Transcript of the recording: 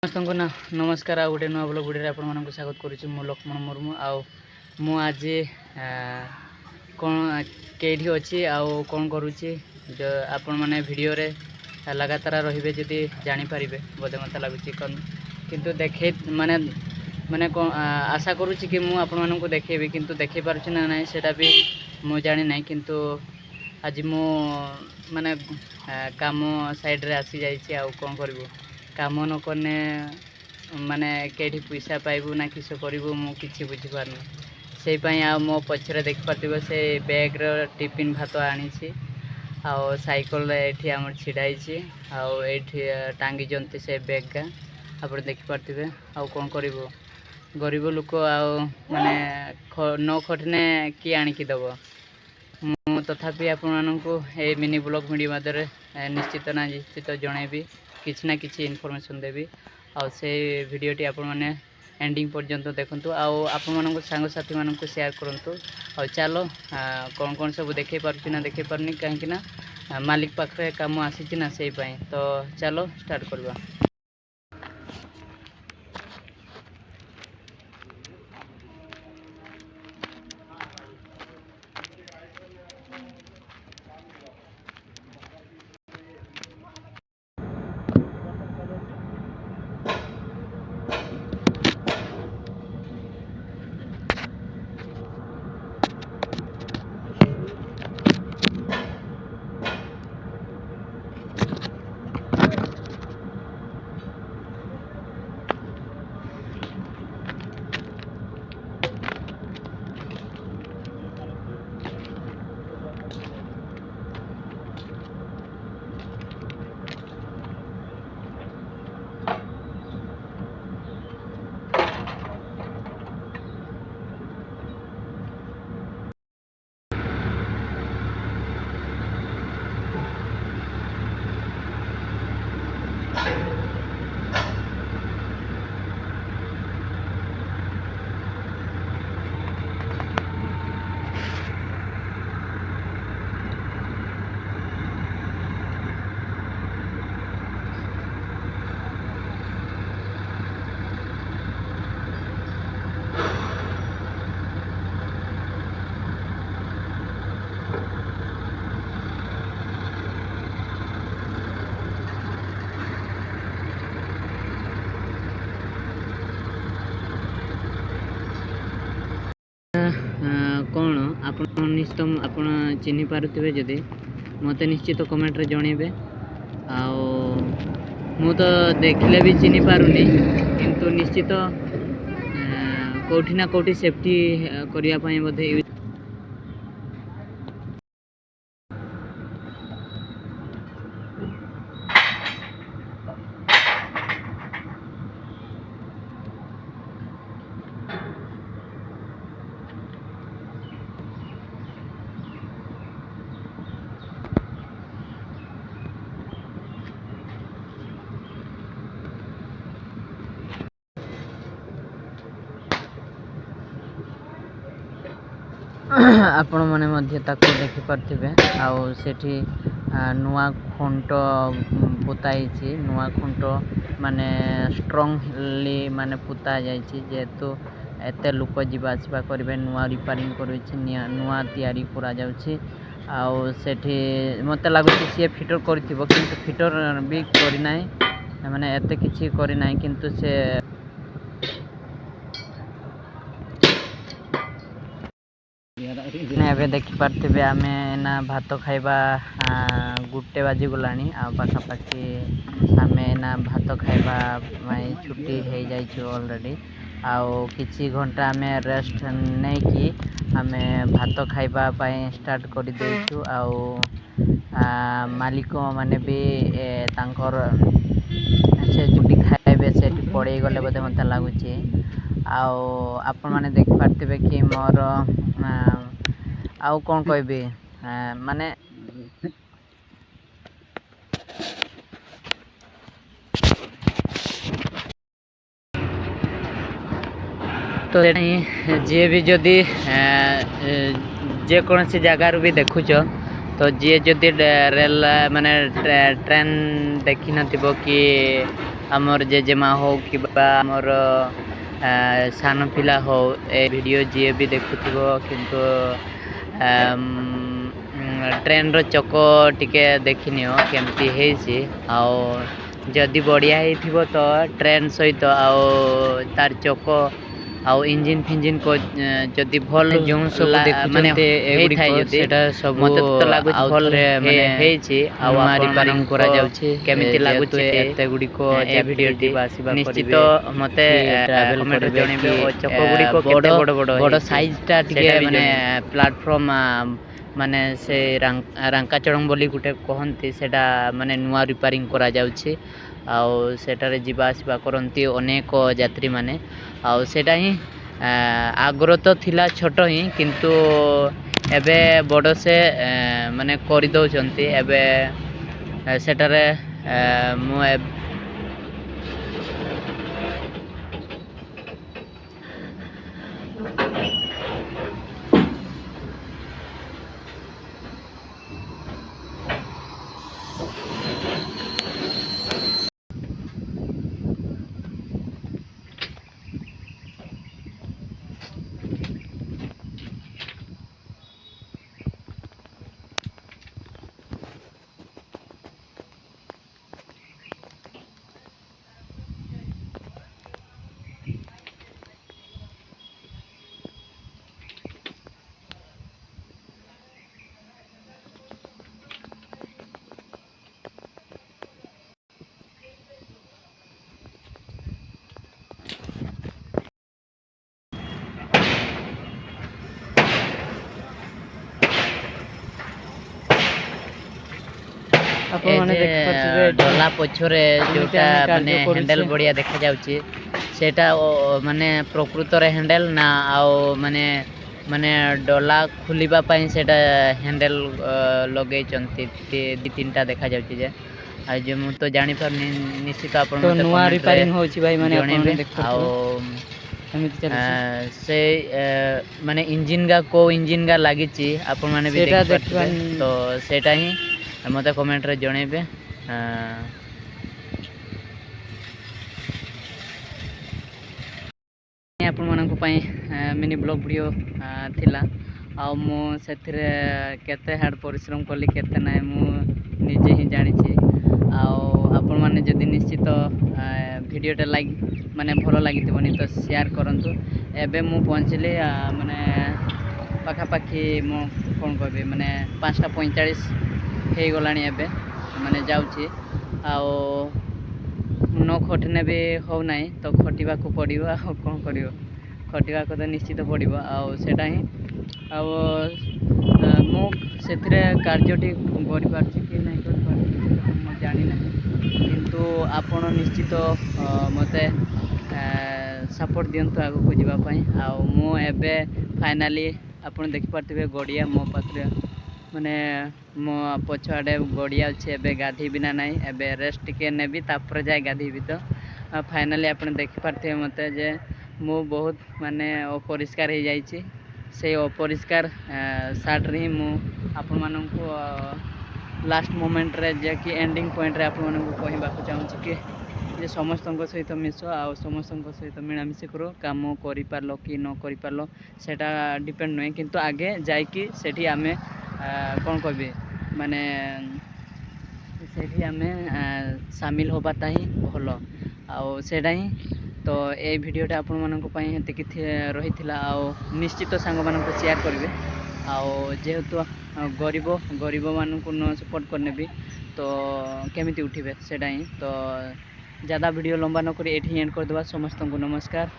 समस्त को नमस्कार। गोटे नुआ ब्लॉग वीडियो आपण मानक स्वागत करुच्ची। मु लक्ष्मण मुर्मू मु आज कौन कईठी अच्छी कौन करुच्ची जो आपण मैंने वीडियो रे लगातार रे जदि जानीपारे बोधे मत लगुच किंतु देखे माने माने आशा करुच्ची कि मु आपण मानक देखेबी किंतु देखे पारुछि ना नहीं सेटा भी मु जानी नहीं। किंतु आज मु माने काम साइड रे आसी जाइछि कौन करिवो काम न कने माने कहीं पैसा पाइबू ना किस करू मुझे बुझीपार से मो पछरे देख पार्थिव से बैग टिफिन भात आनी साइकल ये आम छिड़ाई टांगी जंती से बैग का आप देख पार्थिवे। कौन करू गरीब लोक माने न खटने किए आणिकी दब मु तथापि आपण मिनी ब्लॉग मीडिया माध्यम निश्चित ना निश्चित जनइबी किसी ना किसी इनफॉरमेशन देवी से वीडियोटी आपण मैंने एंडिंग पर्यंत देखु आपण सांगसाथी मानक शेयर करूँ। चलो कौन कौन सब देखे पार्टी ना देखे पारनी कहीं मालिक पाखे काम आसी ना से तो चलो स्टार्ट करवा। कौन आप निश्चित आप चिन्ह पारे जदि मत निश्चित कमेंट रे जनइबे। मु तो देखले भी चिन्ह पारुनी किंतु निश्चित कौटी ना कौटी सेफ्टी करने बोधे आपण मैंने देखी पारे सेठी नुआ खुंट पोताई नुआ खुंट माने स्ट्रॉन्गली माने पोता जाइए जेहेतु एते लोक जीवा आसवा करेंगे नुआ रिपेयरिंग कर नुआ तैयारी करा जाउछि सेठी मत लगुच सी फिटर कर फिटर भी करना माने एते किछि करना किंतु से एवं देखिपारे आम ना भात खाइबा गुटे बाजी गला पाखापाखि आम ना भात खाइबा छुट्टी हो जाइए ऑलरेडी किछि घंटा आम रेस्ट नहीं कि आम भात खाइबा स्टार्ट कर देछु मालिक माने भी तांकर से जुटी खाइबे से पड़े गले बोधे मत लगुच आपण मैंने देखिपारे कि मोर कौन कहबी माने तो जी भी जदि जेकोसी जगार भी देखुच तो जी जदि रेल माने ट्रेन देखी नथिबो कि आमर जेजेमा हो कि आमर सान पिला हो ए वीडियो जी भी देखुथिबो किंतु ट्रेन रो चक टिके देखिनियो केमती हेछि आउ जदि बढ़िया हेथिबो तो ट्रेन सहित आउ तार चक आउ इंजिन फिंजिन को जदि भल जो सब माने एगुडी सेटा सब मते तो लागु भल माने हेछि आउ रिपेयरिंग करा जाउछि केमिति लागुछि एते गुडी को ए वीडियो टी निश्चित मते कमेंट जणेबे ओ चक गुडी को केते बड़ साइज टा टिके माने प्लेटफॉर्म माने से रांका चढ़ंग बोली गुटे कहंती सेटा माने नुआ रिपेयरिंग करा जाउछि आउ सेटारे जीवा आसीबा करंती अनेक यात्री माने आउ सेटा ही आग्रह तो थिला छोट ही किंतु एबे बड़ से माने करि दउचंती एबे सेटारे मु डला पछरे जोटा माने हैंडल बढ़िया देखा जाउची सेटा माने प्रकृत रे हैंडल ना आओ माने माने डला खुलिबा पई सेटा हैंडल लगे चंती दि तीनटा देखा जाउची जे आज मु तो जानि पर निश्चित आपन तो नुवा रिपेयरिंग होची भाई माने आपन देखो आओ एमिति चली से माने इंजन गा को इंजन गा लागिची आपन माने भी देख तो सेटा ही मत कमेंट रे जणेबे आपण मानक पई मिनी ब्लॉग वीडियो थिला आ मु सेथिरे केते हार्ड परिश्रम कली केते नाय मु निजे ही जानि छी आ आपण माने जदि निश्चित वीडियोटा लाइक माने भलो लागितबनी तो शेयर करंतु एबे मु पहुंचली माने पाखा पाखी मु कोन कहबे माने 5:45 हे गलानी एबे माने जाउची आउ न खटने भी हो नाही तो खटिबा को पड़िबो आ कोन करियो खटिबा को तो निश्चित पड़िबो आउ सेटा ही आउ मु सेथरे कार्यटी करि पारछि कि नाही करि पारछि म जानि नाही किंतु आपण निश्चित मते सपोर्ट दियंतु आगो को जीवा पई आउ मु एबे फाइनली आपण देखि पारथिबे गडिया मो पाखरे माने मो पछाड़े गड़िया अच्छे एबे गाधी बिना नहीं एबे रेस्ट टिके नेबी तापर जाए गाधी भी तो फाइनली आपन देखि पारथे मते जे मु बहुत माने अपरिष्कार हो जाइछि से अपरिष्कार सार्ट रे मु आपन मानन को लास्ट मोमेंट रे जे कि एंडिंग पॉइंट रे आपन मानन को कहबा को चाहूँ कि जे समस्त सहित मिस आ समस्त सहित मिलामिशी करो काम करि पारलो कि न करि पारलो सेटा डिपेंड नहीं किंतु आगे जाई कि सेठी आमे कौन कहबे माने सेठी आमे शामिल होबाता ही भलो आउ सेटा ही तो ए वीडियोटा आपण मानन को पई हेते कि रहिथिला आउ निश्चित सांग मानन को शेयर करबे आउ जेहेतु गरीब मानन को न सपोर्ट करने भी तो केमिति उठिबे सेटा ही तो ज़्यादा वीडियो लंबा न करी एठी एंड कर देबा समस्त को नमस्कार।